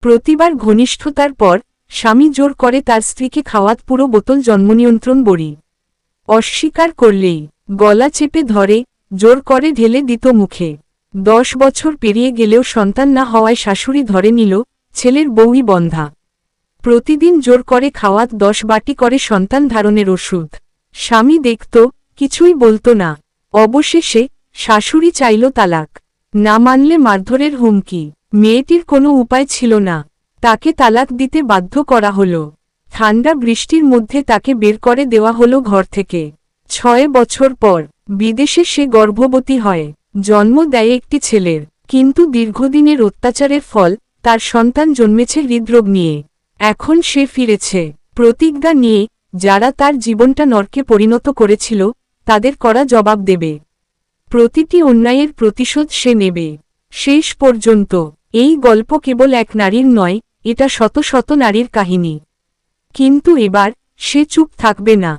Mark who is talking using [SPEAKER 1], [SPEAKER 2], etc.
[SPEAKER 1] প্রতিবার ঘনিষ্ঠতার পর স্বামী জোর করে তার স্ত্রীকে খাওয়াত পুরো বোতল জন্মনিয়ন্ত্রণ বড়ি। অস্বীকার করলেই গলা চেপে ধরে জোর করে ঢেলে দিত মুখে। 10 বছর পেরিয়ে গেলেও সন্তান না হওয়ায় শাশুড়ি ধরে নিল ছেলের বউই বন্ধা। প্রতিদিন জোর করে খাওয়াত 10 বাটি করে সন্তান ধারণের ওষুধ। স্বামী দেখত, কিছুই বলতো না। অবশেষে শাশুড়ি চাইল তালাক। না মানলে মারধরের হুমকি। মেয়েটির কোনো উপায় ছিল না, তাকে তালাক দিতে বাধ্য করা হলো। ঠান্ডা বৃষ্টির মধ্যে তাকে বের করে দেওয়া হলো ঘর থেকে। 6 বছর পর বিদেশে সে গর্ভবতী হয়, জন্ম দেয় একটি ছেলের। কিন্তু দীর্ঘদিনের অত্যাচারের ফল, তার সন্তান জন্মেছে হৃদরোগ নিয়ে। এখন সে ফিরেছে প্রতিজ্ঞা নিয়ে, যারা তার জীবনটা নরকে পরিণত করেছিল তাদের করা জবাব দেবে। প্রতিটি অন্যায়ের প্রতিশোধ সে নেবে। শেষ পর্যন্ত এই গল্প কেবল এক নারীর নয়, এটা শত শত নারীর কাহিনী। কিন্তু এবার সে চুপ থাকবে না।